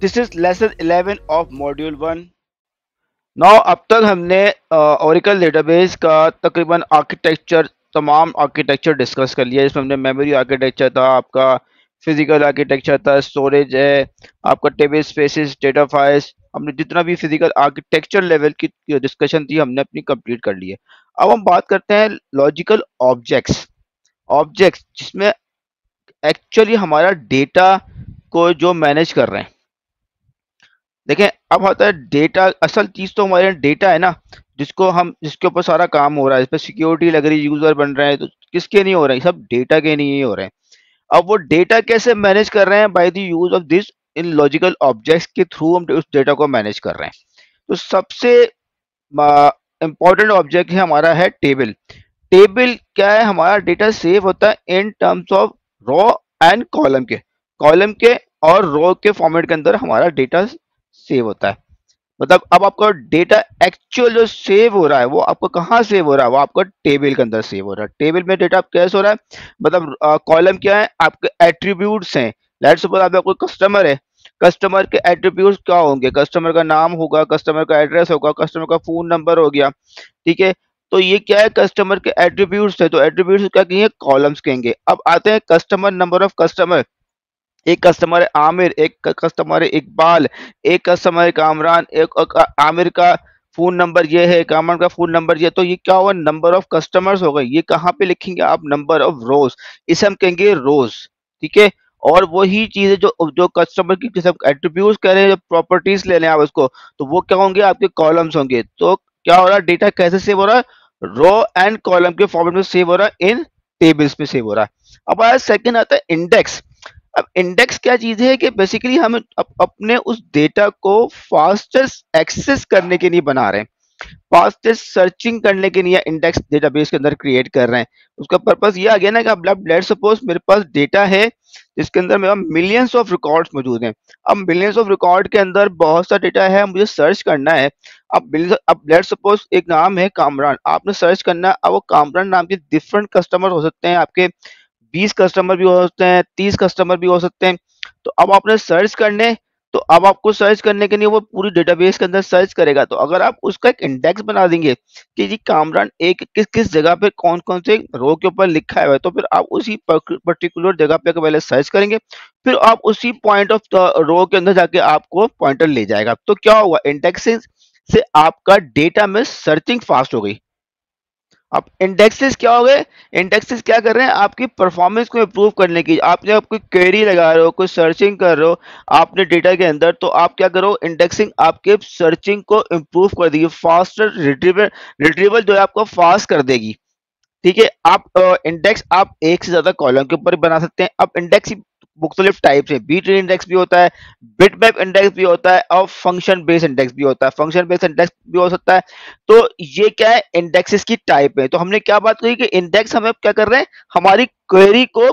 This is lesson 11 of module 1। Now अब तक हमने ओरेकल डेटाबेस का तकरीबन आर्किटेक्चर, तमाम आर्किटेक्चर डिस्कस कर लिया। इसमें हमने मेमोरी आर्किटेक्चर था, आपका फिजिकल आर्किटेक्चर था, स्टोरेज है, आपका टेबल स्पेसेस, डेटा फाइल्स, हमने जितना भी फिजिकल आर्किटेक्चर लेवल की डिस्कशन थी हमने अपनी कंप्लीट कर ली है। अब हम बात करते हैं लॉजिकल ऑब्जेक्ट्स। ऑब्जेक्ट्स जिसमें एक्चुअली हमारा डेटा को जो मैनेज कर रहे हैं। देखें, अब होता है डेटा, असल चीज तो हमारे डेटा है ना, जिसके ऊपर सारा काम हो रहा है, इस पर सिक्योरिटी लग रही है, यूजर बन रहे हैं, तो किसके नहीं हो रहे हैं, सब डेटा के नहीं हो रहे हैं। अब वो डेटा कैसे मैनेज कर रहे हैं? By the use of this in logical objects के थ्रू हम उस डेटा को मैनेज कर रहे हैं। तो सबसे इंपॉर्टेंट ऑब्जेक्ट है हमारा है टेबल। टेबल क्या है? हमारा डेटा सेव होता है in terms of row and column के और रो के फॉर्मेट के अंदर हमारा डेटा सेव होता है। मतलब अब आपका डेटा एक्चुअल जो सेव हो रहा है वो आपको कहाँ सेव हो रहा है? वो आपका टेबल के अंदर सेव हो रहा है। टेबल में डेटा कैसे हो रहा है? मतलब कॉलम क्या है? आपके एट्रीब्यूट्स हैं। लेट्स सपोज आपका कोई कस्टमर है, कस्टमर के एट्रीब्यूट्स क्या होंगे? कस्टमर का नाम होगा, कस्टमर का एड्रेस होगा, कस्टमर का फोन नंबर हो गया। ठीक है, तो ये क्या है? कस्टमर के एट्रीब्यूट्स है, तो एट्रीब्यूट्स क्या कहेंगे? कॉलम्स कहेंगे। अब आते हैं कस्टमर, नंबर ऑफ कस्टमर। एक कस्टमर है आमिर, एक कस्टमर है इकबाल, एक कस्टमर है कामरान, आमिर का फोन नंबर ये है, कामरान का फोन नंबर ये। तो ये क्या हुआ? नंबर ऑफ कस्टमर्स हो गए। ये कहाँ पे लिखेंगे आप? नंबर ऑफ रोज, इसे हम कहेंगे रोज। ठीक है, और वही चीज है जो जो कस्टमर की जैसे एट्रीब्यूट्स कह रहे हैं, जब प्रॉपर्टीज ले रहे हैं आप उसको, तो वो क्या होंगे? आपके कॉलम्स होंगे। तो क्या हो रहा है? डेटा कैसे सेव हो रहा है? रो एंड कॉलम के फॉर्मेट में सेव हो रहा है, इन टेबल्स में सेव हो रहा है। अब आया सेकंड, आता है इंडेक्स। अब इंडेक्स क्या चीज है? कि बेसिकली हम अपने उस डेटा को फास्टेस्ट एक्सेस करने के लिए बना रहे हैं, फास्टेस्ट सर्चिंग करने के लिए इंडेक्स डेटाबेस के अंदर क्रिएट कर रहे हैं। उसका पर्पस ये आ गया ना कि अब लेट्स सपोज मेरे पास डेटा है जिसके अंदर मेरा मिलियंस ऑफ रिकॉर्ड्स मौजूद हैं। अब मिलियंस ऑफ रिकॉर्ड के अंदर बहुत सा डेटा है, मुझे सर्च करना है। अब लेट्स सपोज एक नाम है कामरान, आपने सर्च करना है। अब वो कामरान नाम के डिफरेंट कस्टमर हो सकते हैं, आपके 20 कस्टमर भी हो सकते हैं, 30 कस्टमर भी हो सकते हैं। तो अब आपने सर्च करने, तो अब आपको सर्च करने के लिए वो पूरी डेटाबेस के अंदर सर्च करेगा। तो अगर आप उसका एक इंडेक्स बना देंगे कि जी कामरान एक किस किस जगह पे कौन कौन से रो के ऊपर लिखा है, तो फिर आप उसी पर्टिकुलर जगह पे पहले सर्च करेंगे, फिर आप उसी पॉइंट ऑफ रो के अंदर जाके आपको पॉइंटर ले जाएगा। तो क्या हुआ? इंडेक्सिंग से आपका डेटा में सर्चिंग फास्ट हो गई। अब इंडेक्सेस क्या हो गए? इंडेक्सेस क्या कर रहे हैं? आपकी परफॉर्मेंस को इम्प्रूव करने की। आपने कोई क्वेरी लगा रहे हो, कोई सर्चिंग कर रहे हो आपने डेटा के अंदर, तो आप क्या करो? इंडेक्सिंग आपके सर्चिंग को इम्प्रूव कर देगी, फास्टर रिट्रीवल जो है आपको फास्ट कर देगी। ठीक है, आप इंडेक्स आप एक से ज्यादा कॉलम के ऊपर बना सकते हैं। अब इंडेक्स मुख्तलिफ टाइप से, बी ट्री इंडेक्स भी होता है, बिटमैप इंडेक्स भी होता है, और फंक्शन बेस्ड इंडेक्स भी होता है। फंक्शन बेस्ड इंडेक्स भी हो सकता है। तो ये क्या है? इंडेक्सेस की टाइप है। तो हमने क्या बात कही कि इंडेक्स हमें क्या कर रहे हैं? हमारी क्वेरी को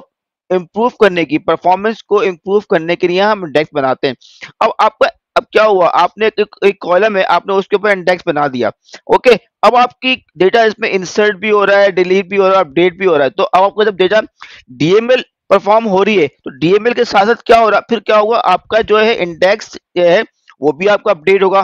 इंप्रूव करने की, परफॉर्मेंस को इंप्रूव करने के लिए हम इंडेक्स बनाते हैं। अब आपका, अब क्या हुआ? आपने एक कॉलम है, आपने उसके ऊपर इंडेक्स बना दिया। ओके, अब आपकी डेटा इसमें इंसर्ट भी हो रहा है, डिलीट भी हो रहा है, अपडेट भी हो रहा है। तो अब आपका जब डेटा डीएमएल परफॉर्म हो रही है, तो डीएमएल के साथ साथ क्या हो रहा है? फिर क्या होगा? आपका जो है इंडेक्स है वो भी आपका अपडेट होगा।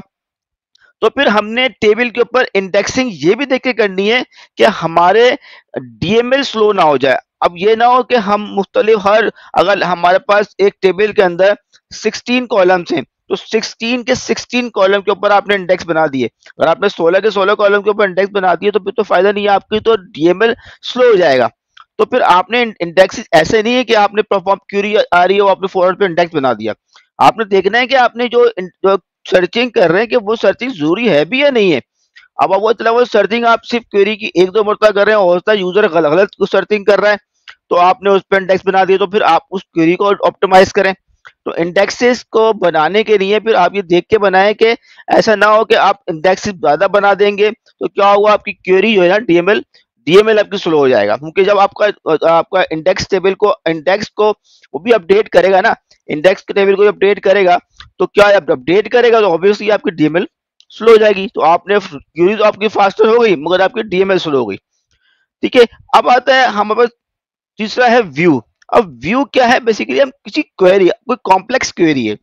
तो फिर हमने टेबल के ऊपर इंडेक्सिंग ये भी देख के करनी है कि हमारे डीएमएल स्लो ना हो जाए। अब ये ना हो कि हम मुख्तलिफ हर, अगर हमारे पास एक टेबल के अंदर 16 कॉलम्स हैं, तो 16 के 16 कॉलम के ऊपर आपने इंडेक्स बना दिए। अगर आपने 16 के 16 कॉलम के ऊपर इंडेक्स बना दिए तो फिर तो फायदा नहीं है, आपकी तो डीएमएल स्लो हो जाएगा। तो फिर आपने इंडेक्स ऐसे नहीं है कि आपने परफॉर्म क्यूरी आ रही है वो आपने फॉरवर्ड पे इंडेक्स बना दिया। आपने देखना है कि आपने जो सर्चिंग कर रहे हैं कि वो सर्चिंग जरूरी है भी या नहीं है। अब वो चला, वो सर्चिंग आप सिर्फ क्वेरी की एक दो मरतबा कर रहे हैं, हो सकता है यूजर गलत गलत सर्चिंग कर रहा है, तो आपने उस पर इंडेक्स बना दिया। तो फिर आप उस क्वेरी को ऑप्टिमाइज करें। तो इंडेक्सेस को बनाने के लिए फिर आप ये देख के बनाएं कि ऐसा ना हो कि आप इंडेक्सेस ज्यादा बना देंगे तो क्या होगा? आपकी क्वेरी जो है ना, डीएमएल डीएमएल आपकी स्लो हो जाएगा। क्योंकि जब आपका आपका इंडेक्स टेबल को, इंडेक्स को वो भी अपडेट करेगा ना, इंडेक्स के टेबल को अपडेट करेगा, तो क्या अपडेट करेगा तो ऑब्वियसली आपकी डीएमएल स्लो हो जाएगी। तो आपने क्यूरी तो आपकी फास्टर हो गई मगर आपकी डीएमएल स्लो हो गई। ठीक है, अब आता है हमारे पास तीसरा है व्यू। अब व्यू क्या है? बेसिकली हम किसी क्वेरी, कोई कॉम्प्लेक्स क्वेरी है,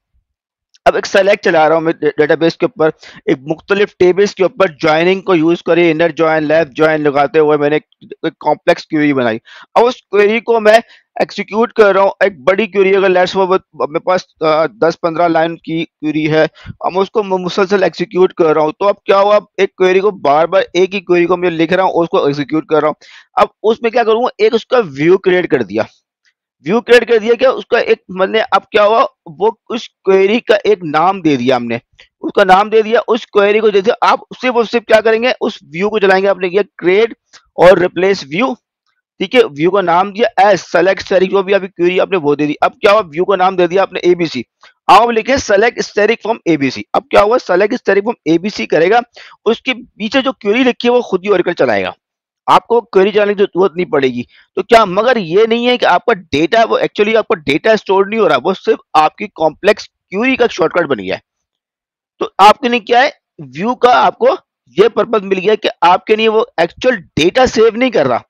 अब एक सेलेक्ट चला रहा हूँ मैं डेटाबेस के ऊपर, एक मुख्तलिफ टेबल्स के ऊपर ज्वाइनिंग को यूज करे, इनर ज्वाइन लेफ्ट ज्वाइन लगाते हुए मैंने एक कॉम्प्लेक्स क्वेरी बनाई। अब उस क्वेरी को मैं एग्जीक्यूट कर रहा हूँ, एक बड़ी क्वेरी, अगर लेट्स मेरे पास 10-15 लाइन की क्वेरी है, अब मैं उसको मुसलसल एग्जीक्यूट कर रहा हूँ, तो अब क्या हुआ, अब एक क्वेरी को बार बार एक ही क्वेरी को मैं लिख रहा हूँ और उसको एग्जीक्यूट कर रहा हूँ। अब उसमें क्या करूंगा, एक उसका व्यू क्रिएट कर दिया, व्यू क्रिएट कर दिया, क्या उसका एक मैंने, अब क्या हुआ, वो उस क्वेरी का एक नाम दे दिया हमने, उसका नाम दे दिया, उस क्वेरी को जैसे आप सिर्फ और सिर्फ क्या करेंगे, उस व्यू को चलाएंगे, आपने किया क्रिएट और रिप्लेस व्यू, ठीक है, व्यू का नाम दिया एज सेलेक्ट स्टैटिक, जो भी आपकी क्वेरी आपने वो दे दी। अब क्या हुआ, व्यू का नाम दे दिया आपने एबीसी, अब लिखे सेलेक्ट स्टैटिक फ्रॉम एबीसी। अब क्या हुआ, सेलेक्ट स्टैटिक फ्रॉम एबीसी करेगा, उसके पीछे जो क्वेरी लिखी है वो खुद ही ओरेकल चलाएगा, आपको क्वेरी चलाने की जरूरत नहीं पड़ेगी। तो क्या, मगर ये नहीं है कि आपका डेटा, वो एक्चुअली आपका डेटा स्टोर नहीं हो रहा, वो सिर्फ आपकी कॉम्प्लेक्स क्यूरी का शॉर्टकट बन गया है। तो आपके लिए क्या है, व्यू का आपको ये पर्पज मिल गया कि आपके लिए वो एक्चुअल डेटा सेव नहीं कर रहा,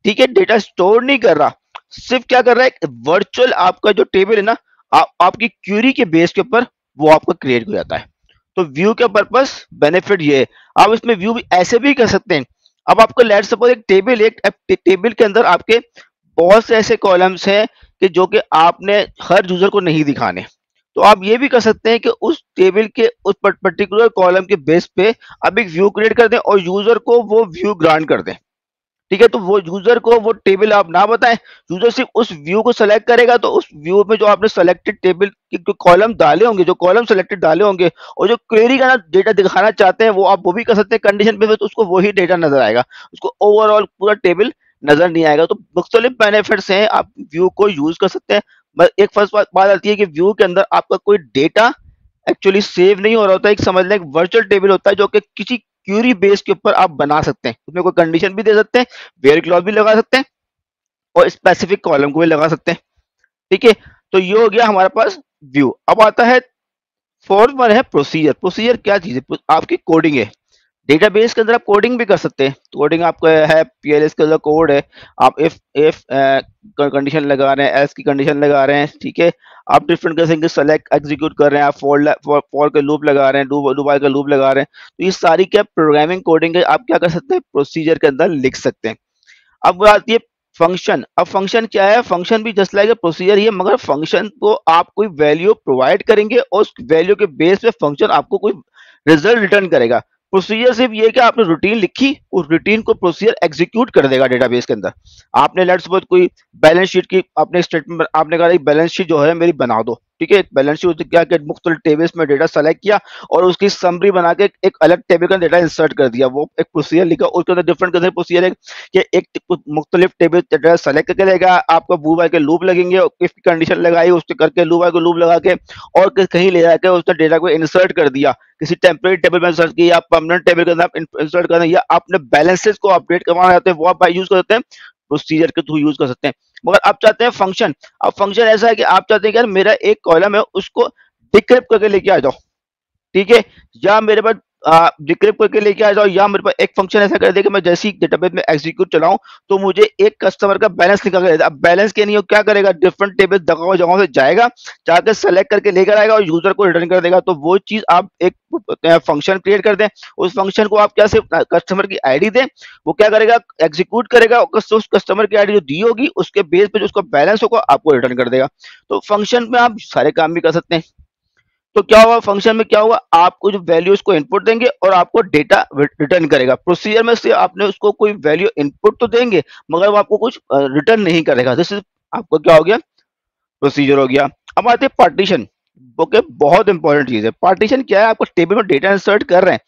ठीक है, डेटा स्टोर नहीं कर रहा, सिर्फ क्या कर रहा है, वर्चुअल आपका जो टेबल है ना, आपकी क्यूरी के बेस के ऊपर वो आपका क्रिएट हो जाता है। तो व्यू का पर्पस बेनिफिट ये है। आप इसमें व्यू भी ऐसे भी कर सकते हैं। अब आपको लेट सपोज एक टेबल, एक टेबल के अंदर आपके बहुत से ऐसे कॉलम्स हैं कि जो कि आपने हर यूजर को नहीं दिखाने, तो आप ये भी कर सकते हैं कि उस टेबल के उस पर्टिकुलर कॉलम के बेस पे आप एक व्यू क्रिएट कर दें और यूजर को वो व्यू ग्रांट कर दें, ठीक है, तो वो यूजर को वो टेबल आप ना बताएं, यूजर सिर्फ उस व्यू को सेलेक्ट करेगा, तो उस व्यू में जो आपने सेलेक्टेड टेबल के जो कॉलम डाले होंगे, जो कॉलम सेलेक्टेड डाले होंगे और जो क्वेरी का ना डेटा दिखाना चाहते हैं, वो आप वो भी कर सकते हैं कंडीशन पे, तो उसको वही डेटा नजर आएगा, उसको ओवरऑल पूरा टेबल नजर नहीं आएगा। तो मुख्तलिफ बेनिफिट्स हैं, आप व्यू को यूज कर सकते हैं। बस एक फर्स्ट बात आती है कि व्यू के अंदर आपका कोई डेटा एक्चुअली सेव नहीं हो रहा होता, एक समझ लें एक वर्चुअल टेबल होता है जो कि किसी क्यूरी बेस के ऊपर आप बना सकते हैं, उसमें कोई कंडीशन भी दे सकते हैं, वेयर क्लॉज भी लगा सकते हैं और स्पेसिफिक कॉलम को भी लगा सकते हैं, ठीक है। तो ये हो गया हमारे पास व्यू। अब आता है फोर्थ वन है प्रोसीजर। प्रोसीजर क्या चीज है, आपकी कोडिंग है, डेटाबेस के अंदर आप कोडिंग भी कर सकते हैं। कोडिंग आपका है, पीएलएस के अंदर कोड है, आप इफ कंडीशन लगा रहे हैं, एल्स की कंडीशन लगा रहे हैं, ठीक है, आप डिफरेंट कैसे सेलेक्ट एग्जीक्यूट कर रहे हैं, आप फॉर के लूप लगा रहे हैं, डू व्हाइल का लूप लगा रहे हैं, तो ये सारी क्या प्रोग्रामिंग कोडिंग है, आप क्या कर सकते हैं, प्रोसीजर के अंदर लिख सकते हैं। अब बात आती है फंक्शन। अब फंक्शन क्या है, फंक्शन भी जस्ट लाइक प्रोसीजर ही है, मगर फंक्शन को आप कोई वैल्यू प्रोवाइड करेंगे और उस वैल्यू के बेस पे फंक्शन आपको कोई रिजल्ट रिटर्न करेगा। प्रोसीजर सिर्फ ये कि आपने रूटीन लिखी, उस रूटीन को प्रोसीजर एग्जीक्यूट कर देगा डेटाबेस के अंदर। आपने लेट्स सपोज कोई बैलेंस शीट की आपने स्टेटमेंट, आपने कहा बैलेंस शीट जो है मेरी बना दो, ठीक है, बैलेंस शीट क्या क्या मुख्तलिफ टेबल्स में डेटा सेलेक्ट किया और उसकी समरी बना के एक अलग टेबल का डेटा इंसर्ट कर दिया, वो एक प्रोसीजर लिखा, उसके अंदर डिफरेंट कैसे प्रोसीजर है कि एक मुख्तलिफ टेबल डेटा सेलेक्ट करके लेगा, आपको बू बाय के लूप लगेंगे, इफ की कंडीशन लगाई उसके करके लूप बाय को लूप लगा के और कहीं ले जाकर उसने डेटा को इंसर्ट कर दिया, किसी टेम्परेरी टेबल में इंसर्ट किया, परमानेंट टेबल के अंदर आप इंसर्ट करना, या आपने बैलेंसेस को अपडेट करवाना चाहते हैं, वो आप यूज कर सकते हैं, प्रोसीजर के थ्रू यूज कर सकते हैं। मगर आप चाहते हैं फंक्शन, अब फंक्शन ऐसा है कि आप चाहते हैं कि यार मेरा एक कॉलम है उसको डिक्रिप्ट करके लेके आ जाओ, ठीक है, या मेरे पास डिक्रिप्ट करके लेके आ जाओ, या मेरे पास एक फंक्शन ऐसा कर दे कि मैं जैसे ही डेटाबेस में एग्जीक्यूट चलाऊं तो मुझे एक कस्टमर का बैलेंस निकाल के दे। अब बैलेंस के नहीं हो क्या करेगा, डिफरेंट टेबल जगहों जगहों से जाएगा, जाकर सेलेक्ट करके लेकर आएगा और यूजर को रिटर्न कर देगा। तो वो चीज आप एक फंक्शन क्रिएट कर दें, उस फंक्शन को आप क्या सिर्फ कस्टमर की आईडी दें, वो क्या करेगा, एग्जीक्यूट करेगा, उस कस्टमर की आईडी जो दी होगी उसके बेस पे जो उसका बैलेंस होगा आपको रिटर्न कर देगा। तो फंक्शन में आप सारे काम भी कर सकते हैं। तो क्या हुआ, फंक्शन में क्या हुआ, आपको जो वैल्यू उसको इनपुट देंगे और आपको डेटा रिटर्न करेगा। प्रोसीजर में से आपने उसको कोई वैल्यू इनपुट तो देंगे मगर वो आपको कुछ रिटर्न नहीं करेगा। जैसे आपको क्या हो गया, प्रोसीजर हो गया। अब आते हैं पार्टीशन। ओके, बहुत इंपॉर्टेंट चीज है पार्टीशन। क्या है, आपको टेबल में डेटा इंसर्ट कर रहे हैं,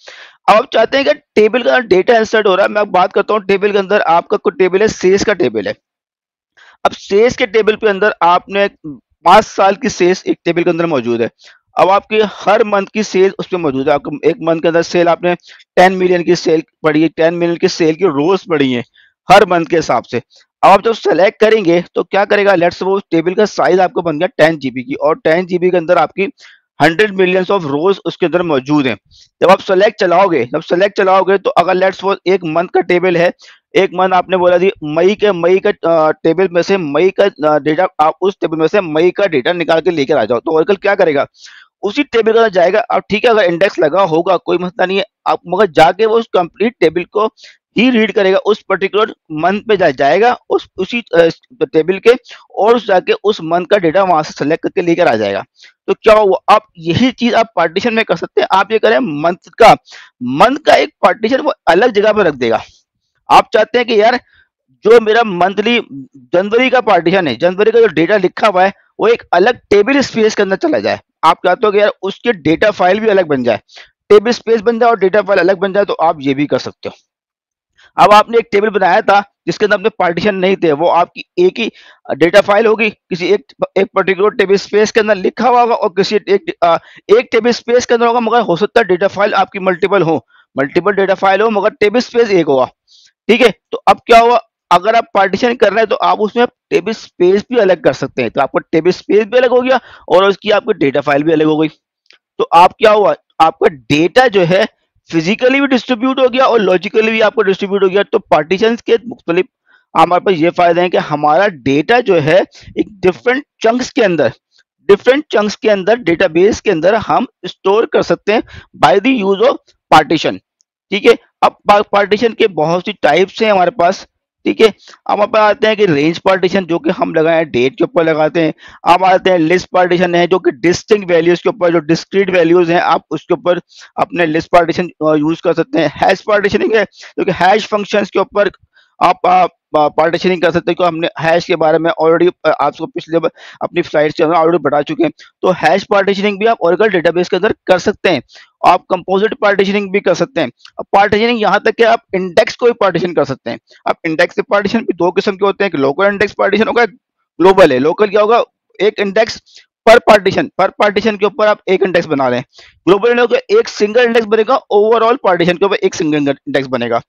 अब आप चाहते हैं कि टेबल का डेटा इंसर्ट हो रहा है, मैं बात करता हूँ टेबल के अंदर आपका कोई टेबल है, सेल्स का टेबल है। अब सेल्स के टेबल पे अंदर आपने 5 साल की सेल्स एक टेबल के अंदर मौजूद है। अब आपकी हर मंथ की सेल उसमें मौजूद है, आपको एक मंथ के अंदर सेल आपने 10 मिलियन की सेल पड़ी है, 10 मिलियन की सेल की रोज पड़ी है हर मंथ के हिसाब से। अब आप जब सेलेक्ट करेंगे तो क्या करेगा, लेट्स वो टेबल का साइज आपको बन गया 10 GB की, और 10 GB के अंदर आपकी 100 मिलियन ऑफ रोज उसके अंदर मौजूद है। जब आप सेलेक्ट चलाओगे तो अगर लेट्स वो एक मंथ का टेबल है, एक मंथ आपने बोला थी मई का टेबल में से मई का डेटा, आप उस टेबल में से मई का डेटा निकाल के लेकर आ जाओ, तो ओरेकल क्या करेगा, उसी टेबल के अंदर जाएगा। अब ठीक है, अगर इंडेक्स लगा होगा कोई मसला नहीं है, आप मगर जाके वो उस कंप्लीट टेबल को ही रीड करेगा, उस पर्टिकुलर मंथ पे जाएगा उस उसी टेबल के, और जाके उस मंथ का डेटा वहां से सेलेक्ट करके लेकर आ जाएगा। तो क्या हुआ, आप यही चीज आप पार्टीशन में कर सकते हैं। आप ये करें, मंथ का एक पार्टीशन वो अलग जगह पर रख देगा। आप चाहते हैं कि यार जो मेरा मंथली जनवरी का पार्टीशन है, जनवरी का जो डेटा लिखा हुआ है वो एक अलग टेबल स्पेस के अंदर चला जाए। आप चाहते हो कि यार उसके डेटा फाइल भी अलग बन जाए, टेबल स्पेस बन जाए और डेटा फाइल अलग बन जाए, तो आप ये भी कर सकते हो। अब आपने एक टेबल बनाया था जिसके अंदर अपने पार्टीशन नहीं थे, वो आपकी एक ही डेटा फाइल होगी, किसी एक पर्टिकुलर टेबल स्पेस के अंदर लिखा हुआ होगा, और किसी एक टेबल स्पेस के अंदर होगा, मगर हो सकता है डेटा फाइल आपकी मल्टीपल डेटा फाइल हो, मगर टेबल स्पेस एक होगा। ठीक है, तो अब क्या हुआ, अगर आप पार्टीशन कर रहे हैं तो आप उसमें टेबल स्पेस भी अलग कर सकते हैं, तो आपका टेबल स्पेस भी अलग हो गया और उसकी आपकी डेटा फाइल भी अलग हो गई। तो आप क्या हुआ, आपका डेटा जो है फिजिकली भी डिस्ट्रीब्यूट हो गया और लॉजिकली भी आपको डिस्ट्रीब्यूट हो गया। तो पार्टीशन के मुख्तलिफ हमारे पास ये फायदे हैं कि हमारा डेटा जो है एक डिफरेंट चंक्स के अंदर डेटाबेस के अंदर हम स्टोर कर सकते हैं by the use of partition. ठीक है, अब पार्टीशन के बहुत सी टाइप्स हैं हमारे पास। ठीक है, अब अपन आते हैं कि रेंज पार्टीशन जो कि हम लगाए डेट के ऊपर लगाते हैं। अब आते हैं लिस्ट पार्टीशन है जो कि डिस्टिंक्ट वैल्यूज के ऊपर, जो डिस्क्रीट वैल्यूज हैं आप उसके ऊपर अपने लिस्ट पार्टीशन यूज कर सकते हैं। हैश पार्टीशनिंग है जो कि हैश फंक्शंस के ऊपर आप पार्टीशनिंग कर सकते हैं, क्योंकि हमने हैश के बारे में ऑलरेडी आपको पिछले अपनी स्लाइड्स के अंदर ऑलरेडी बता चुके हैं। तो हैश पार्टीशनिंग भी आप ओरेकल डेटाबेस के अंदर कर सकते हैं। आप कंपोजिट पार्टीशनिंग भी कर सकते हैं। अब पार्टीशनिंग यहाँ तक कि आप इंडेक्स को भी पार्टीशन कर सकते हैं। अब इंडेक्स के पार्टीशन भी दो किस्म के होते हैं, कि लोकल इंडेक्स पार्टीशन होगा, ग्लोबल है। लोकल क्या होगा, एक इंडेक्स पर पार्टीशन के ऊपर आप एक इंडेक्स बना रहे हैं। ग्लोबल होगा एक सिंगल इंडेक्स बनेगा, ओवरऑल पार्टीशन के ऊपर एक सिंगल इंडेक्स बनेगा।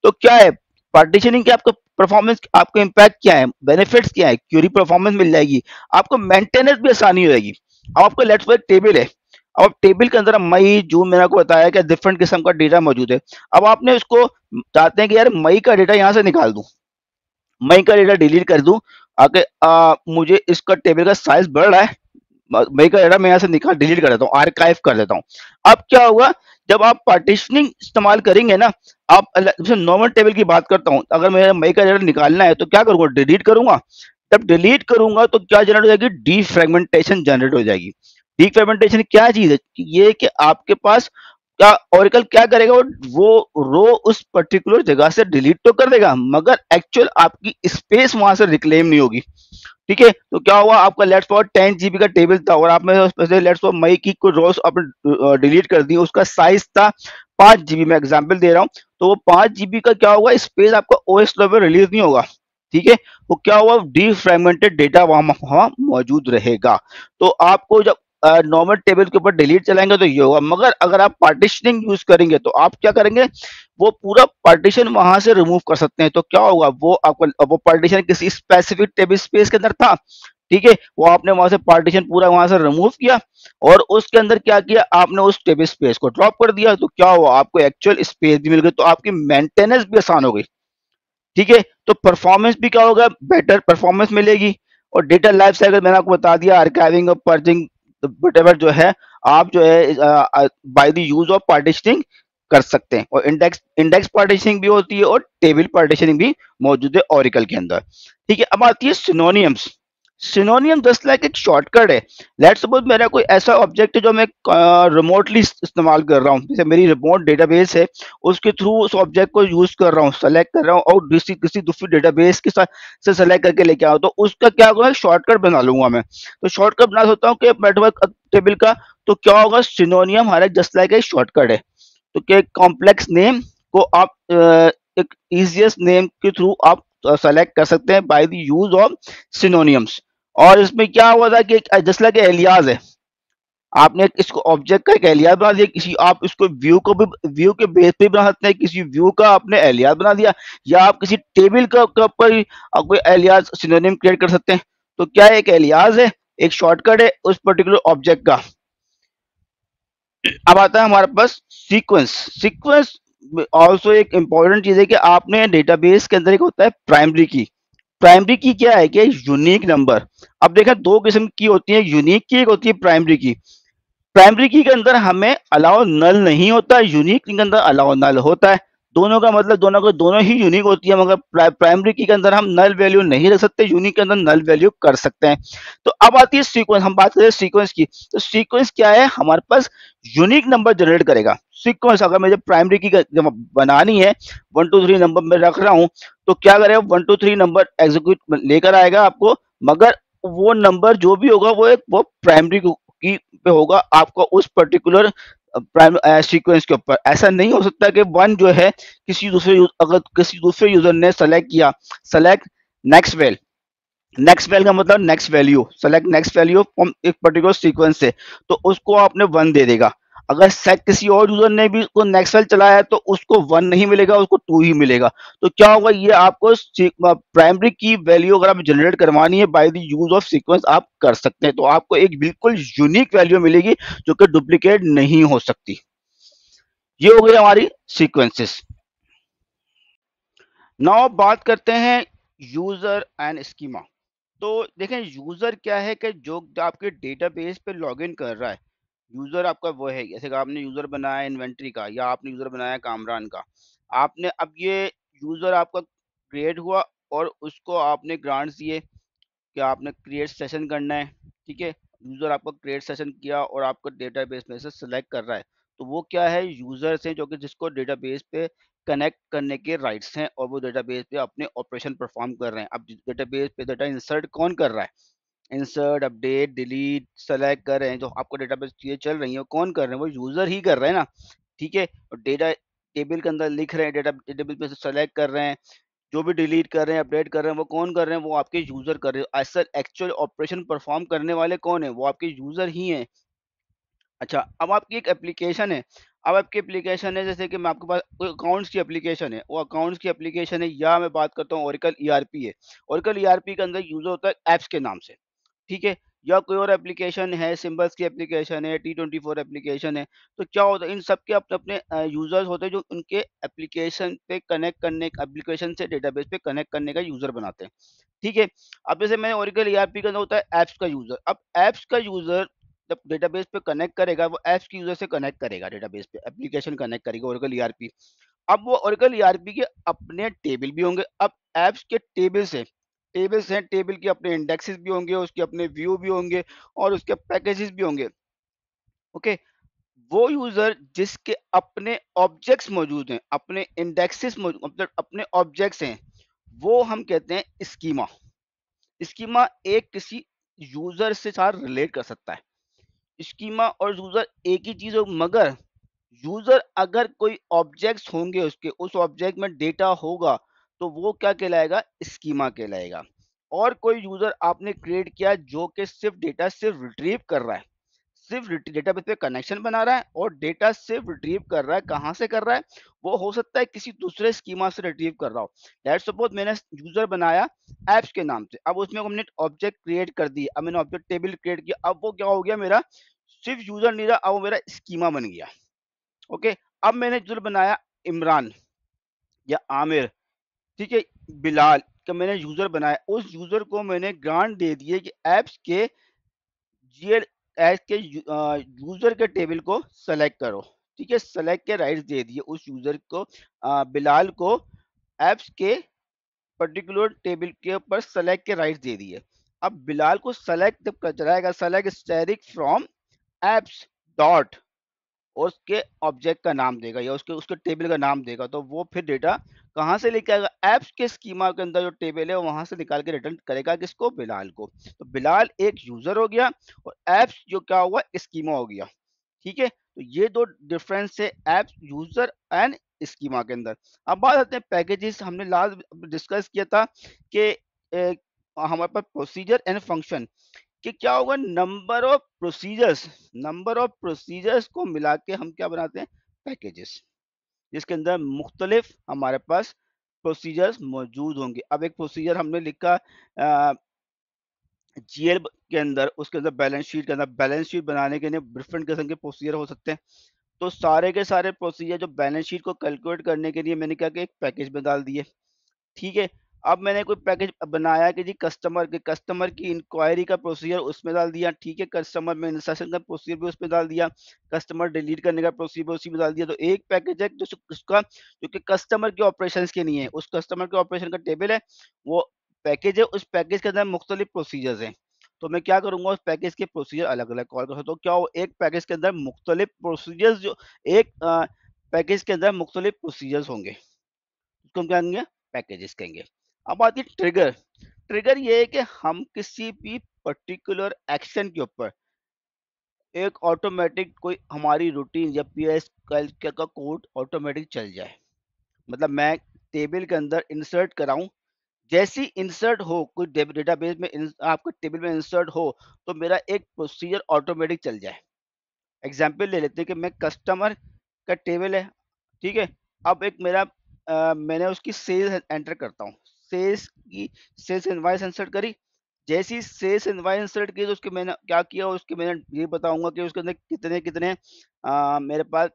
तो क्या है पार्टीशनिंग के आपको परफॉर्मेंस, आपको इम्पैक्ट क्या है, बेनिफिट्स क्या है, क्यूरी परफॉर्मेंस मिल जाएगी, आपको मेंटेनेंस भी आसानी हो जाएगी। अब आपको लेट्स से टेबल है, अब टेबल के अंदर मई जून मैंने आपको बताया कि डिफरेंट किस्म का डेटा मौजूद है। अब आपने उसको चाहते हैं कि यार मई का डेटा यहाँ से निकाल दूं, मई का डेटा डिलीट कर दूं, आके मुझे इसका टेबल का साइज बढ़ रहा है, मई का डेटा मैं यहाँ से निकाल डिलीट कर देता हूँ, आर्काइव कर देता हूँ। अब क्या होगा, जब आप पार्टीशनिंग इस्तेमाल करेंगे ना, आप नॉर्मल टेबल की बात करता हूँ, अगर मेरा मई का डेटा निकालना है तो क्या करूंगा, डिलीट करूंगा। जब डिलीट करूंगा तो क्या जनरेट हो जाएगी, डीफ्रेगमेंटेशन जनरेट हो जाएगी। डीफ्रेगमेंटेशन क्या चीज है, ये कि आपके पास क्या ओरेकल क्या करेगा, वो रो उस पर्टिकुलर जगह से डिलीट तो कर देगा, मगर एक्चुअल आपकी स्पेस वहां से रिक्लेम नहीं होगी। ठीक है, तो क्या हुआ, आपका लेट्स फॉर 10 जीबी का टेबल था और आपने उसमें लेट्स फॉर मई की कोई रोज आपने डिलीट कर दी, उसका साइज था 5 जीबी, मैं एग्जांपल दे रहा हूँ। तो वो 5 जीबी का क्या होगा, स्पेस आपका ओएस लेवल रिलीज नहीं होगा। ठीक है, वो क्या हुआ, डीफ्रेगमेंटेड डेटा वहां मौजूद रहेगा। तो आपको जब नॉर्मल टेबल के ऊपर डिलीट चलाएंगे तो ये होगा, मगर अगर आप पार्टीशनिंग यूज करेंगे तो आप क्या करेंगे, वो पूरा पार्टीशन वहां से रिमूव कर सकते हैं। तो क्या होगा, वो आपका वो पार्टीशन किसी स्पेसिफिक टेबल स्पेस के अंदर था, ठीक है, वो आपने वहां से पार्टीशन पूरा वहां से रिमूव किया और उसके अंदर क्या किया, आपने उस टेबल स्पेस को ड्रॉप कर दिया। तो क्या हुआ, आपको एक्चुअल स्पेस भी मिल गई, तो आपकी मेंटेनेंस भी आसान हो गई। ठीक है, तो परफॉर्मेंस भी क्या होगा, बेटर परफॉर्मेंस मिलेगी। और डेटा लाइफ साइकिल मैंने आपको बता दिया, आर्काइविंग और पर्जिंग वटेवर जो है, आप जो है by the use of partitioning कर सकते हैं। और इंडेक्स इंडेक्स पार्टीशनिंग भी होती है और टेबल पार्टीशनिंग भी मौजूद है ओरेकल के अंदर। ठीक है, अब आती है सिनोनियम्स। सिनोनियम जस्ट लाइक एक शॉर्टकट है। लेट्स सपोज मेरा कोई ऐसा ऑब्जेक्ट है जो मैं रिमोटली इस्तेमाल कर रहा हूँ, जैसे मेरी रिमोट डेटाबेस है, उसके थ्रू उस ऑब्जेक्ट को यूज कर रहा हूँ, सेलेक्ट कर रहा हूँ और किसी किसी दूसरी डेटाबेस के साथ से सेलेक्ट करके लेके आओ, तो उसका क्या होगा, शॉर्टकट बना लूंगा मैं। तो शॉर्टकट बना सकता हूँ कि नेटवर्क टेबल का। तो क्या होगा, सिनोनियम हमारा जस्ट लाइक एक शॉर्टकट है। तो क्या कॉम्प्लेक्स नेम को आप एक इजिएस्ट नेम के थ्रू आप सेलेक्ट कर सकते हैं by the use of synonyms. और इसमें क्या हुआ था कि जस्ट लाइक एलियाज है, आपने इसको ऑब्जेक्ट का एक एलियाज बना दिया, किसी आप इसको व्यू को भी व्यू के बेस पे बना सकते हैं, किसी व्यू का आपने एलियाज बना दिया, या आप किसी टेबल का ऊपर आप कोई एलियाज सिनोनिम क्रिएट कर सकते हैं। तो क्या है, एक एलियाज है, एक शॉर्टकट है उस पर्टिकुलर ऑब्जेक्ट का। अब आता है हमारे पास सीक्वेंस। सीक्वेंस ऑल्सो एक इंपॉर्टेंट चीज है कि आपने डेटाबेस के अंदर एक होता है प्राइमरी की। प्राइमरी की क्या है कि यूनिक नंबर। अब देखा दो किस्म की होती है, यूनिक की एक होती है प्राइमरी की। प्राइमरी की के अंदर हमें अलाउ नल नहीं होता, यूनिक की के अंदर अलाउ नल होता है। दोनों का मतलब दोनों ही यूनिक होती है, मगर प्राइमरी की के अंदर हम नल वैल्यू नहीं रख सकते, यूनिक के अंदर नल वैल्यू कर सकते हैं। तो अब आती है सीक्वेंस, हम बात करें सीक्वेंस की। तो सीक्वेंस क्या है, हमारे पास यूनिक नंबर जनरेट करेगा। सीक्वेंस अगर मुझे प्राइमरी की जब बनानी है, 1 2 3 नंबर में रख रहा हूँ, तो क्या करेगा, 1 2 3 नंबर एग्जीक्यूट लेकर आएगा आपको, मगर वो नंबर जो भी होगा वो प्राइमरी की पे होगा, आपको उस पर्टिकुलर प्राइम सीक्वेंस के ऊपर। ऐसा नहीं हो सकता कि वन जो है अगर किसी दूसरे यूजर ने सेलेक्ट किया, select next val, next val का मतलब next value, select next value from एक पर्टिकुलर सीक्वेंस से, तो उसको आपने वन दे देगा। अगर सेट किसी और यूजर ने भी उसको नेक्स्ट वेल चलाया है, तो उसको वन नहीं मिलेगा, उसको टू ही मिलेगा। तो क्या होगा, ये आपको प्राइमरी की वैल्यू अगर आप जनरेट करवानी है by the use of sequence, आप कर सकते हैं। तो आपको एक बिल्कुल यूनिक वैल्यू मिलेगी जो कि डुप्लीकेट नहीं हो सकती। ये हो गई हमारी सीक्वेंसेस। नाउ बात करते हैं यूजर एंड स्कीमा। तो देखें, यूजर क्या है कि जो आपके डेटाबेस पे लॉगिन कर रहा है, यूजर आपका वो है। जैसे कि आपने यूजर बनाया इन्वेंट्री का, या आपने यूजर बनाया कामरान का, आपने अब ये यूजर आपका क्रिएट हुआ और उसको आपने ग्रांट्स दिए कि आपने क्रिएट सेशन करना है। ठीक है, यूजर आपको क्रिएट सेशन किया और आपको डेटाबेस में से सेलेक्ट कर रहा है। तो वो क्या है, यूजर्स हैं जो कि जिसको डेटाबेस पे कनेक्ट करने के राइट्स हैं, और वो डेटाबेस पे अपने ऑपरेशन परफॉर्म कर रहे हैं। अब डेटाबेस पे डेटा इंसर्ट कौन कर रहा है, इंसर्ट, अपडेट, डिलीट, सेलेक्ट कर रहे हैं, जो आपको डेटाबेस चीजें चल रही हैं, कौन कर रहे हैं, वो यूजर ही कर रहे हैं ना। ठीक है, और डेटा टेबल के अंदर लिख रहे हैं, डेटा टेबल पे से सेलेक्ट कर रहे हैं, जो भी डिलीट कर रहे हैं, अपडेट कर रहे हैं, वो कौन कर रहे हैं, वो आपके यूजर कर रहे हैं। असल एक्चुअल ऑपरेशन परफॉर्म करने वाले कौन है, वो आपके यूजर ही हैं। अच्छा, अब आपकी एक एप्लीकेशन है। अब आपकी एप्लीकेशन है, जैसे कि मैं आपके पास कोई अकाउंट्स की एप्लीकेशन है, वो अकाउंट्स की एप्लीकेशन है, या मैं बात करता हूँ ओरेकल ईआरपी है। ओरेकल ईआरपी के अंदर यूजर होता है एप्स के नाम से। ठीक है, या कोई और एप्लीकेशन है, सिंबल्स की एप्लीकेशन है, T24 एप्लीकेशन है। तो क्या होता है, इन सब के अपने अपने यूजर्स होते हैं जो उनके एप्लीकेशन पे कनेक्ट करने, एप्लीकेशन से डेटाबेस पे कनेक्ट करने का यूजर बनाते हैं। ठीक है, अब जैसे मैं ओरेकल ईआरपी का होता है एप्स का यूजर। अब एप्स का यूजर जब डेटाबेस पे कनेक्ट करेगा, वो एप्स के यूजर से कनेक्ट करेगा, डेटाबेस पे एप्लीकेशन कनेक्ट करेगा ओरेकल ईआरपी। अब वो ओरेकल ईआरपी के अपने टेबल भी होंगे। अब एप्स के टेबल्स हैं, टेबल के अपने इंडेक्सेस भी होंगे, उसके अपने व्यू भी होंगे, और उसके पैकेजेस भी होंगे। ओके, वो यूजर जिसके अपने ऑब्जेक्ट्स मौजूद हैं, अपने इंडेक्सेस मौजूद, मतलब अपने ऑब्जेक्ट्स हैं, वो हम कहते हैं स्कीमा। स्कीमा एक किसी यूजर से साथ रिलेट कर सकता है। स्कीमा और यूजर एक ही चीज हो, मगर यूजर अगर कोई ऑब्जेक्ट्स होंगे, उसके उस ऑब्जेक्ट में डेटा होगा, तो वो क्या कहलाएगा, स्कीमा कहलाएगा। और कोई यूजर आपने क्रिएट किया जो कि सिर्फ डेटा सिर्फ रिट्रीव कर रहा है, सिर्फ डेटाबेस पे कनेक्शन बना रहा है और डेटा सिर्फ रिट्रीव कर रहा है। कहाँ से कर रहा है, वो हो सकता है किसी दूसरे स्कीमा से रिट्रीव कर रहा हो। लेट्स सपोज मैंने यूजर बनाया एप्स के नाम से, अब उसमें हमने ऑब्जेक्ट क्रिएट कर दी, अब मैंने ऑब्जेक्ट टेबल क्रिएट किया, अब वो क्या हो गया, मेरा सिर्फ यूजर नहीं रहा, अब वो मेरा स्कीमा बन गया। ओके, अब मैंने यूजर बनाया इमरान या आमिर, ठीक है, बिलाल का मैंने यूजर बनाया। उस यूजर को मैंने ग्रांट दे दिए कि एप्स के जीएल एज के यूजर के टेबल को सेलेक्ट करो। ठीक है, सेलेक्ट के राइट्स दे दिए उस यूजर को, बिलाल को एप्स के पर्टिकुलर टेबल के ऊपर सेलेक्ट के राइट्स दे दिए। अब बिलाल को सेलेक्ट जब कर चलाएगा, select static from apps dot, और उसके ऑब्जेक्ट का नाम देगा या उसके उसके टेबल का नाम देगा, तो वो फिर डेटा कहाँ से लेके आएगा, एप्स के स्कीमा के अंदर जो टेबल है वहां से निकाल के रिटर्न करेगा, किसको, बिलाल को। तो बिलाल एक यूजर हो गया और एप्स जो क्या हुआ, स्कीमा हो गया। ठीक है, तो ये दो डिफरेंस है एप्स यूजर एंड स्कीमा के अंदर। अब बात आते हैं पैकेजेस। हमने लास्ट डिस्कस किया था कि हमारे पास प्रोसीजर एंड फंक्शन, कि क्या होगा, नंबर ऑफ प्रोसीजर्स को मिला के हम क्या बनाते हैं, पैकेजेस, जिसके अंदर मुख्तलिफ हमारे पास प्रोसीजर्स मौजूद होंगे। अब एक प्रोसीजर हमने लिखा जीएल के अंदर, उसके अंदर बैलेंस शीट के अंदर, बैलेंस शीट बनाने के लिए डिफरेंट किस्म के प्रोसीजर हो सकते हैं। तो सारे के सारे प्रोसीजर जो बैलेंस शीट को कैलकुलेट करने के लिए मैंने क्या कि एक पैकेज में डाल दिए। ठीक है, अब मैंने कोई पैकेज बनाया कि जी कस्टमर की इंक्वायरी का प्रोसीजर उसमें डाल दिया, ठीक है, कस्टमर में इंस्ट्रक्शन का प्रोसीजर भी उसमें डाल दिया, कस्टमर डिलीट करने का प्रोसीजर उसी में डाल दिया। तो एक पैकेज है जो उसका जो कि कस्टमर के ऑपरेशंस के नहीं है, उस कस्टमर के ऑपरेशन का टेबल है, वो पैकेज है, उस पैकेज के अंदर मुख्तलिफ प्रोसीजर्स हैं। तो मैं क्या करूंगा, उस पैकेज के प्रोसीजर अलग अलग कॉल कर सकता हूँ। क्या हो, एक पैकेज के अंदर मुख्तलिफ प्रोसीजर्स जो एक पैकेज के अंदर मुख्तलिफ प्रोसीजर्स होंगे, उसको हम क्या कहेंगे, पैकेजेस कहेंगे। अब आती है ट्रिगर। ट्रिगर ये है कि हम किसी भी पर्टिकुलर एक्शन के ऊपर एक ऑटोमेटिक कोई हमारी रूटीन या पीएस का कोड ऑटोमेटिक चल जाए। मतलब मैं टेबल के अंदर इंसर्ट कराऊं, जैसी इंसर्ट हो कोई डेटाबेस में आपके टेबल में इंसर्ट हो, तो मेरा एक प्रोसीजर ऑटोमेटिक चल जाए। एग्जाम्पल ले लेते हैं कि मैं कस्टमर का टेबल है, ठीक है, अब एक मेरा मैंने उसकी सेल्स एंटर करता हूँ, सेल्स की सेल्स इनवॉइस इंसर्ट करी। जैसी सेल्स इनवॉइस इंसर्ट की तो उसके मैंने क्या किया, उसके मैंने ये बताऊंगा कि उसके अंदर कितने कितने मेरे पास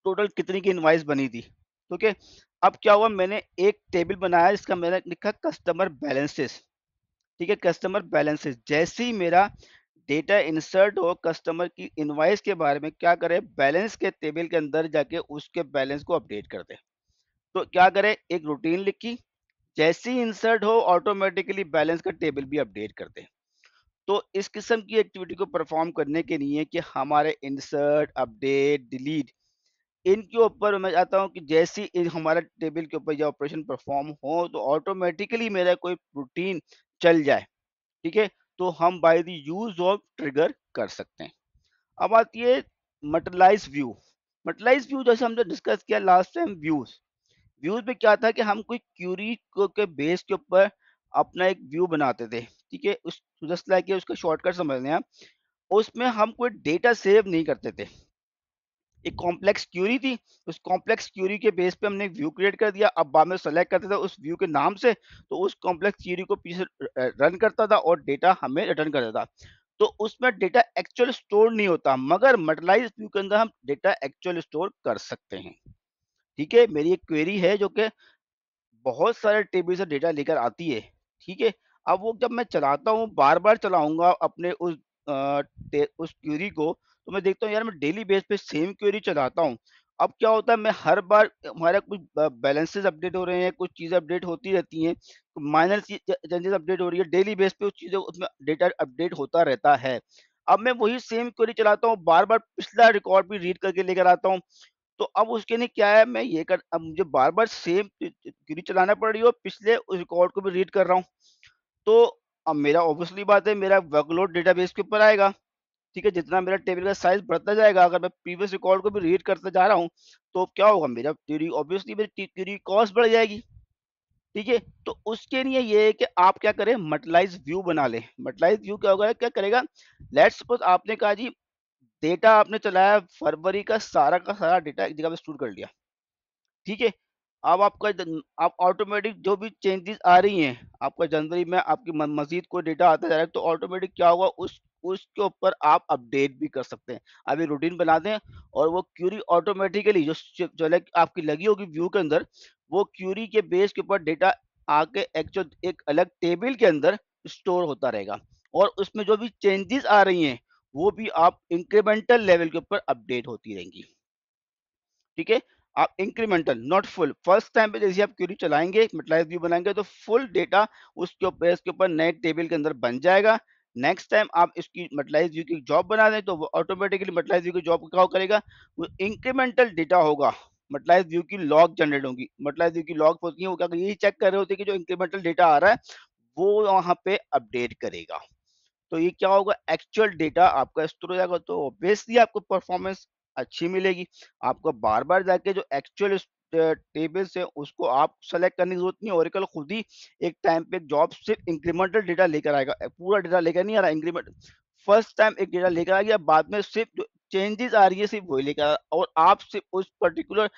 टोटल कितनी की इनवॉइस बनी थी। ठीक है, अब क्या हुआ, मैंने एक टेबल बनाया जिसका मैंने लिखा कस्टमर बैलेंसेस। ठीक है, कस्टमर बैलेंसेस, जैसे ही मेरा डेटा इंसर्ट हो कस्टमर की इनवॉइस के बारे में, क्या करे, बैलेंस के टेबल के अंदर जाके उसके बैलेंस को अपडेट कर दे। तो क्या करे, एक रूटीन लिखी, जैसे ही इंसर्ट हो ऑटोमेटिकली बैलेंस का टेबल भी अपडेट कर दे। तो इस किस्म की एक्टिविटी को परफॉर्म करने के लिए कि हमारे इंसर्ट, अपडेट, डिलीट, इनके ऊपर मैं चाहता हूँ कि जैसे ही हमारा टेबल के ऊपर ये ऑपरेशन परफॉर्म हो तो ऑटोमेटिकली मेरा कोई रूटीन चल जाए। ठीक है, तो हम by the use of trigger कर सकते हैं। अब आती है मटेरियलाइज व्यू। मटेरियलाइज व्यू जैसे हमने डिस्कस किया लास्ट टाइम, व्यूज। व्यूज में क्या था कि हम कोई क्यूरी को के बेस के ऊपर अपना एक व्यू बनाते थे। ठीक है, उस जस्ट लाइक उसका शॉर्टकट समझ लें आप, उसमें हम कोई डेटा सेव नहीं करते थे। एक कॉम्प्लेक्स क्यूरी थी, उस कॉम्प्लेक्स क्यूरी के बेस पे हमने एक व्यू क्रिएट कर दिया। अब बाद में सेलेक्ट करते थे उस व्यू के नाम से, तो उस कॉम्प्लेक्स क्यूरी को पीछे रन करता था और डेटा हमें रिटर्न कर देता। तो उसमें डेटा एक्चुअल स्टोर नहीं होता, मगर मटेरियलाइज व्यू के अंदर हम डेटा एक्चुअल स्टोर कर सकते हैं। ठीक है, मेरी एक क्वेरी है जो कि बहुत सारे टेबल से डेटा लेकर आती है। ठीक है, अब वो जब मैं चलाता हूँ, बार बार चलाऊंगा अपने उस क्वेरी को, तो मैं देखता हूँ यार मैं डेली बेस पे सेम क्वेरी चलाता हूँ। अब क्या होता है, मैं हर बार हमारा कुछ बैलेंसेस अपडेट हो रहे हैं, कुछ चीज़ें अपडेट होती रहती हैं, माइनर चेंजेस अपडेट हो रही है, डेली बेस पे उस चीज़ों उसमें डेटा अपडेट होता रहता है। अब मैं वही सेम क्वेरी चलाता हूँ, बार बार पिछला रिकॉर्ड भी रीड करके लेकर आता हूँ। तो अब उसके लिए क्या है, मैं ये कर अब मुझे बार-बार सेम क्वेरी चलाना पड़ रही है और पिछले उस रिकॉर्ड को भी रीड कर रहा हूँ। तो अब मेरा ऑब्वियसली बात है, मेरा वर्कलोड डेटाबेस के ऊपर आएगा। ठीक है, जितना मेरा टेबल का साइज़ बढ़ता जाएगा, अगर मैं प्रीवियस रिकॉर्ड को भी रीड करते जा रहा हूँ, तो क्या होगा, मेरा क्वेरी ऑब्वियसली मेरी क्वेरी कॉस्ट बढ़ जाएगी। ठीक है, तो उसके लिए ये है कि आप क्या करें, मटेरियलाइज़ व्यू बना लें। मटेरियलाइज़ व्यू क्या होगा, क्या करेगा, लेट्स सपोज़ आपने कहा जी डेटा आपने चलाया, फरवरी का सारा डेटा एक जगह पे स्टोर कर लिया। ठीक है, अब आप ऑटोमेटिक जो भी चेंजेस आ रही हैं, आपका जनवरी में आपकी मजीद कोई डेटा आता जा रहा है, तो ऑटोमेटिक क्या होगा, उस उसके ऊपर आप अपडेट भी कर सकते हैं। अभी रूटीन बना दें और वो क्यूरी ऑटोमेटिकली जो आपकी लगी होगी व्यू के अंदर, वो क्यूरी के बेस के ऊपर डेटा आके एक्चुअल एक अलग टेबल के अंदर स्टोर होता रहेगा, और उसमें जो भी चेंजेस आ रही हैं वो भी आप इंक्रीमेंटल लेवल के ऊपर अपडेट होती रहेंगी। ठीक है, आप incremental not full, first time पे जैसे आप क्वेरी चलाएंगे, मटेरियलाइज व्यू बनाएंगे, तो फुल डेटा उसके ऊपर नए टेबल के अंदर बन जाएगा। नेक्स्ट टाइम आप इसकी मटेरियलाइज व्यू की जॉब बना दें तो वो ऑटोमेटिकली मटेरियलाइज व्यू की जॉब क्या करेगा, वो इंक्रीमेंटल डेटा होगा, मटेरियलाइज व्यू की लॉग जनरेट होगी। मटेरियलाइज व्यू की लॉग होती है, वो क्या यही चेक कर रहे होते हैं कि जो इंक्रीमेंटल डेटा आ रहा है वो वहां पे अपडेट करेगा। तो ये क्या होगा, एक्चुअल डेटा आपका स्टोर हो जाएगा, तो ऑब्वियसली आपको परफॉर्मेंस अच्छी मिलेगी। आपको बार बार जाके जो एक्चुअल टेबल्स है उसको आप सेलेक्ट करने की जरूरत नहीं, ओरेकल खुद ही एक टाइम पे जॉब सिर्फ इंक्रीमेंटल डेटा लेकर आएगा, पूरा डेटा लेकर नहीं आ रहा, इंक्रीमेंट फर्स्ट टाइम एक डेटा लेकर आ गया, बाद में सिर्फ जो चेंजेस आ रही है सिर्फ वही लेकर और आप सिर्फ उस पर्टिकुलर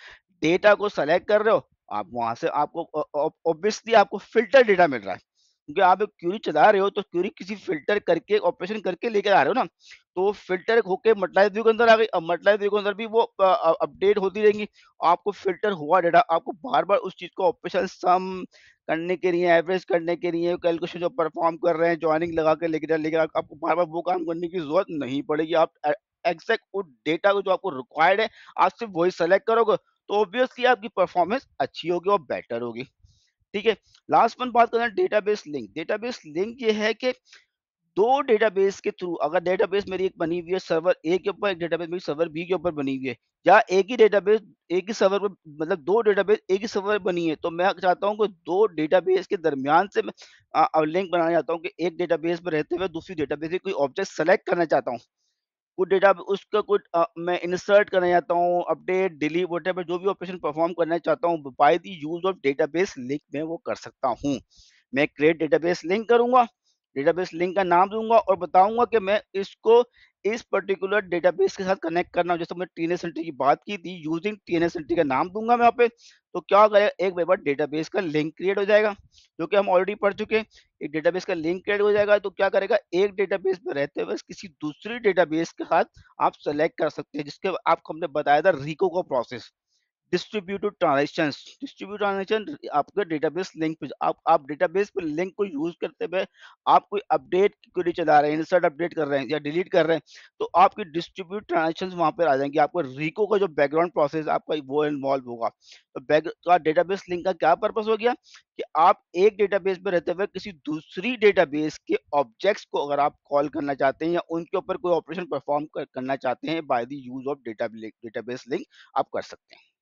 डेटा को सेलेक्ट कर रहे हो। आप वहां से आपको ऑब्वियसली आपको फिल्टर डेटा मिल रहा है। क्योंकि आप एक क्वेरी चला रहे हो तो क्वेरी किसी फ़िल्टर करके ऑपरेशन करके लेकर आ रहे हो ना, तो फ़िल्टर होके मल्टीप्लाई व्यू के अंदर आ गई। अब मल्टीप्लाई व्यू के अंदर भी वो अपडेट होती रहेंगी। आपको फ़िल्टर हुआ डाटा आपको बार-बार उस चीज़ को ऑपरेशन सम करने के लिए, एवरेज करने के लिए, कैलकुलेशन जो परफ़ॉर्म कर रहे हैं, जॉइनिंग लगा के लेके आपको बार-बार वो काम करने की ज़रूरत नहीं पड़ेगी। आप एग्ज़ैक्ट उस डेटा को जो आपको रिक्वायर्ड है, आप सिर्फ़ वही सेलेक्ट करोगे, तो ऑब्वियसली आपकी परफ़ॉर्मेंस अच्छी होगी और बेटर होगी। ठीक है। लास्ट वन बात करें डेटाबेस लिंक। डेटाबेस लिंक ये है कि दो डेटाबेस के थ्रू अगर डेटाबेस मेरी एक बनी हुई है सर्वर ए के ऊपर, एक डेटाबेस मेरी सर्वर बी के ऊपर बनी हुई है, या एक ही डेटाबेस एक ही सर्वर पर, मतलब दो डेटाबेस एक ही सर्वर पर बनी है, तो मैं चाहता हूँ कि दो डेटाबेस के दरमियान से मैं लिंक बनाना चाहता हूँ कि एक डेटाबेस में रहते हुए दूसरी डेटाबेस से कोई ऑब्जेक्ट सेलेक्ट करना चाहता हूँ। कुछ डेटा उसका कुछ मैं इंसर्ट करना चाहता हूँ, अपडेट, डिलीट व्हाटएवर जो भी ऑपरेशन परफॉर्म करना चाहता हूँ, by the use of database link मैं वो कर सकता हूँ। मैं क्रिएट डेटाबेस लिंक करूँगा, डेटाबेस लिंक का नाम दूँगा और बताऊँगा कि मैं इसको इस पर्टिकुलर डेटाबेस के साथ कनेक्ट करना हूँ। जैसे मैं टीएनएस एंट्री की बात की थी, यूजिंग टीएनएस एंट्री का नाम दूँगा मैं वहाँ पे, तो क्या होगा एक मेरे पास डेटाबेस का लिंक क्रिएट हो जाएगा, जो कि हम ऑलरेडी पढ़ चुके हैं। एक डेटाबेस का लिंक क्रिएट हो जाएगा तो क्या करेगा, एक डेटाबेस में रहते हुए किसी दूसरी डेटाबेस के साथ आप सेलेक्ट कर सकते हैं, जिसके आपको हमने बताया था रिको का प्रोसेस। डिस्ट्रीब्यूट ट्रांजैक्शन आपके डेटाबेस लिंक पे आप डेटाबेस पे लिंक को यूज करते हुए आप कोई अपडेट क्वेरी चला रहे हैं, इंसर्ट अपडेट कर रहे हैं या डिलीट कर रहे हैं, तो आपकी डिस्ट्रीब्यूट ट्रांजैक्शन वहां पर आ जाएंगे। आपको रिको का जो बैकग्राउंड प्रोसेस आपका वो इन्वॉल्व होगा। तो बैक तो डेटाबेस लिंक का क्या पर्पस हो गया कि आप एक डेटाबेस में रहते हुए किसी दूसरी डेटाबेस के ऑब्जेक्ट्स को अगर आप कॉल करना चाहते हैं या उनके ऊपर कोई ऑपरेशन परफॉर्म करना चाहते हैं, by the use of database link आप कर सकते हैं।